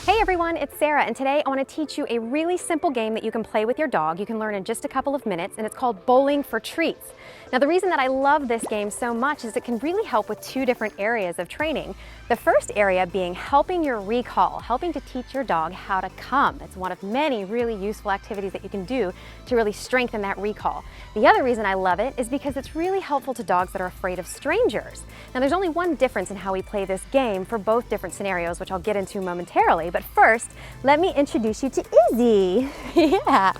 Hey everyone, it's Sarah, and today I want to teach you a really simple game that you can play with your dog. You can learn in just a couple of minutes, and it's called Bowling for Treats. Now the reason that I love this game so much is it can really help with two different areas of training. The first area being helping your recall, helping to teach your dog how to come. It's one of many really useful activities that you can do to really strengthen that recall. The other reason I love it is because it's really helpful to dogs that are afraid of strangers. Now there's only one difference in how we play this game for both different scenarios, which I'll get into momentarily. But first, let me introduce you to Izzy. Yeah,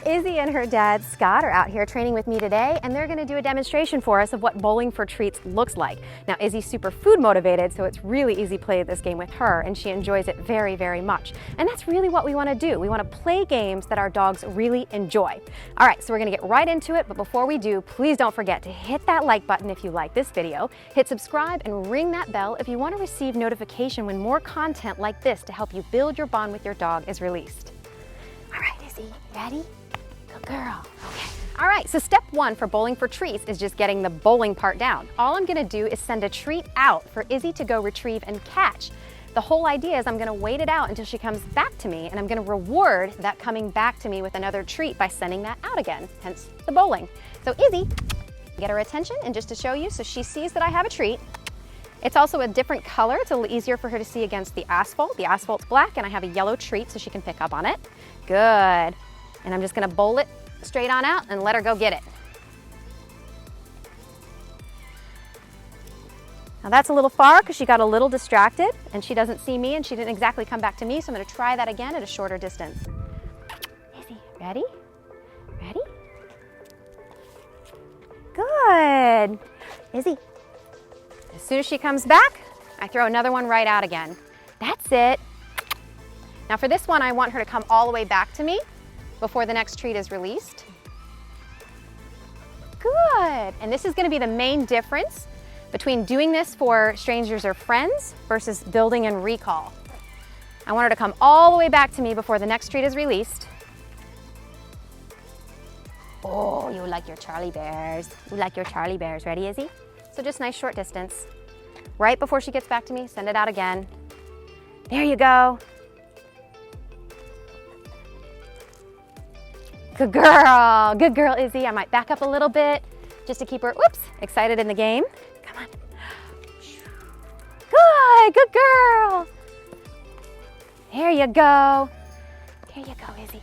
Izzy and her dad, Scott, are out here training with me today, and they're gonna do a demonstration for us of what Bowling for Treats looks like. Now, Izzy's super food motivated, so it's really easy to play this game with her, and she enjoys it very, very much. And that's really what we wanna do. We wanna play games that our dogs really enjoy. All right, so we're gonna get right into it, but before we do, please don't forget to hit that like button if you like this video, hit subscribe, and ring that bell if you wanna receive notification when more content like this to help you build your bond with your dog is released. All right, Izzy, ready? Good girl. Okay. All right, so step one for Bowling for Treats is just getting the bowling part down. All I'm gonna do is send a treat out for Izzy to go retrieve and catch. The whole idea is I'm gonna wait it out until she comes back to me, and I'm gonna reward that coming back to me with another treat by sending that out again, hence the bowling. So Izzy, get her attention, and just to show you, so she sees that I have a treat. It's also a different color. It's a little easier for her to see against the asphalt. The asphalt's black, and I have a yellow treat so she can pick up on it. Good. And I'm just gonna bowl it straight on out and let her go get it. Now that's a little far because she got a little distracted and she doesn't see me and she didn't exactly come back to me, so I'm gonna try that again at a shorter distance. Izzy, ready? Ready? Good. Izzy, as soon as she comes back, I throw another one right out again. That's it. Now for this one, I want her to come all the way back to me before the next treat is released. Good. And this is going to be the main difference between doing this for strangers or friends versus building and recall. I want her to come all the way back to me before the next treat is released. Oh, you like your Charlie Bears. You like your Charlie Bears. Ready, Izzy? So just nice short distance. Right before she gets back to me, send it out again. There you go. Good girl, Izzy. I might back up a little bit just to keep her, whoops, excited in the game. Come on. Good girl. There you go. There you go, Izzy.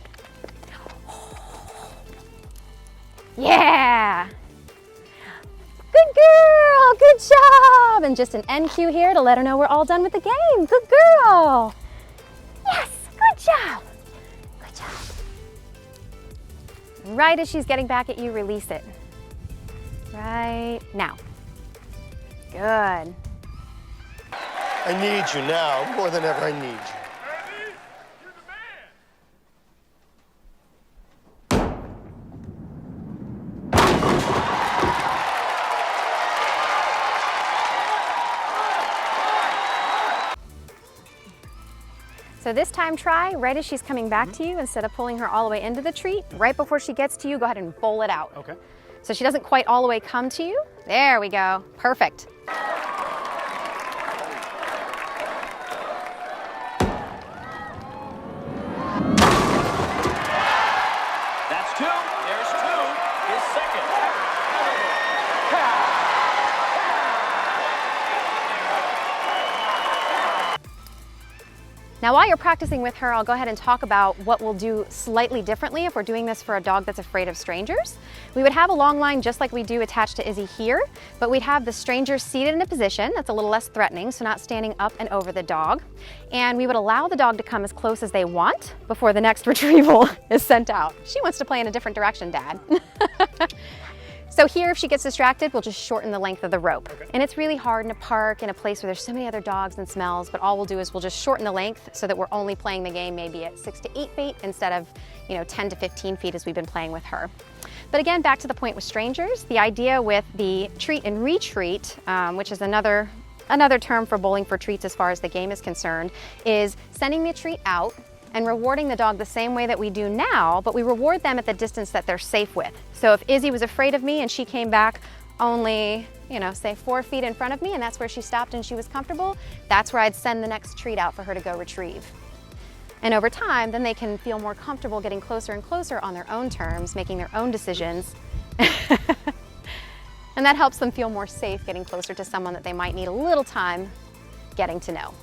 Yeah. Good girl, good job. And just an end cue here to let her know we're all done with the game. Good girl. Yes, good job. Right as she's getting back at you, release it. Right now. Good. I need you now, more than ever I need you. So this time try, right as she's coming back to you, instead of pulling her all the way into the treat, right before she gets to you, go ahead and bowl it out. Okay. So she doesn't quite all the way come to you. There we go, perfect. That's two, there's two, his second. Now while you're practicing with her, I'll go ahead and talk about what we'll do slightly differently if we're doing this for a dog that's afraid of strangers. We would have a long line just like we do attached to Izzy here, but we'd have the stranger seated in a position that's a little less threatening, so not standing up and over the dog. And we would allow the dog to come as close as they want before the next retrieval is sent out. She wants to play in a different direction, Dad. So here, if she gets distracted, we'll just shorten the length of the rope. Okay. And it's really hard in a park, in a place where there's so many other dogs and smells, but all we'll do is we'll just shorten the length so that we're only playing the game maybe at 6 to 8 feet instead of 10 to 15 feet as we've been playing with her. But again, back to the point with strangers, the idea with the treat and retreat, which is another term for Bowling for Treats as far as the game is concerned, is sending the treat out and rewarding the dog the same way that we do now, but we reward them at the distance that they're safe with. So if Izzy was afraid of me and she came back only, say 4 feet in front of me and that's where she stopped and she was comfortable, that's where I'd send the next treat out for her to go retrieve. And over time, then they can feel more comfortable getting closer and closer on their own terms, making their own decisions. And that helps them feel more safe getting closer to someone that they might need a little time getting to know.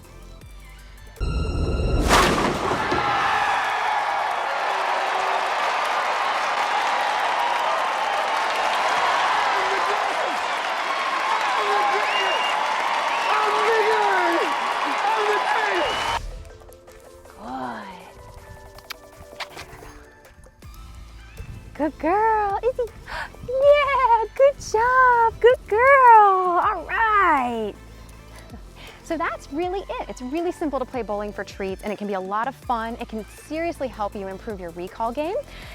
Good girl, Izzy. Yeah, good job, good girl. All right. So that's really it. It's really simple to play bowling for treats, and it can be a lot of fun. It can seriously help you improve your recall game,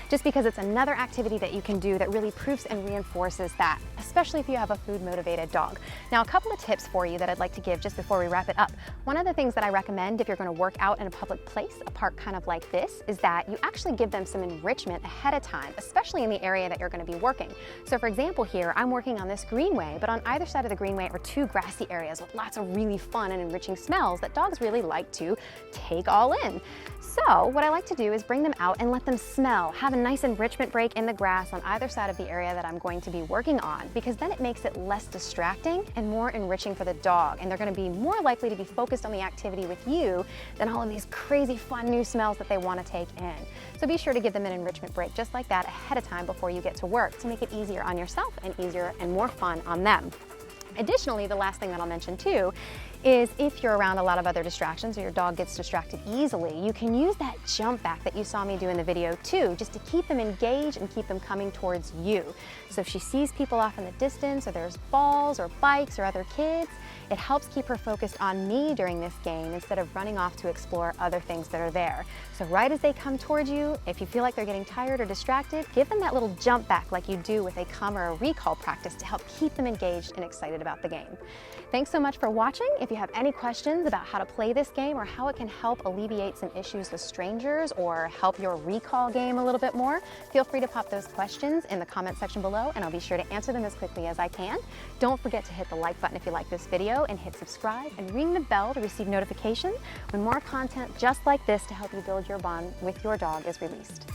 just because it's another activity that you can do that really proves and reinforces that, especially if you have a food-motivated dog. Now, a couple of tips for you that I'd like to give just before we wrap it up. One of the things that I recommend if you're going to work out in a public place, a park kind of like this, is that you actually give them some enrichment ahead of time, especially in the area that you're going to be working. So for example here, I'm working on this greenway, but on either side of the greenway are two grassy areas with lots of really fun and enriching smells that dogs really like to take all in. So what I like to do is bring them out and let them smell, have a nice enrichment break in the grass on either side of the area that I'm going to be working on, because then it makes it less distracting and more enriching for the dog, and they're going to be more likely to be focused on the activity with you than all of these crazy fun new smells that they want to take in. So be sure to give them an enrichment break just like that ahead of time before you get to work to make it easier on yourself and easier and more fun on them. Additionally, the last thing that I'll mention too is if you're around a lot of other distractions or your dog gets distracted easily, you can use that jump back that you saw me do in the video too, just to keep them engaged and keep them coming towards you. So if she sees people off in the distance, or there's balls or bikes or other kids, it helps keep her focused on me during this game instead of running off to explore other things that are there. So right as they come towards you, if you feel like they're getting tired or distracted, give them that little jump back like you do with a come or a recall practice to help keep them engaged and excited about the game. Thanks so much for watching. If you have any questions about how to play this game or how it can help alleviate some issues with strangers or help your recall game a little bit more, feel free to pop those questions in the comment section below, and I'll be sure to answer them as quickly as I can. Don't forget to hit the like button if you like this video, and hit subscribe and ring the bell to receive notification when more content just like this to help you build your bond with your dog is released.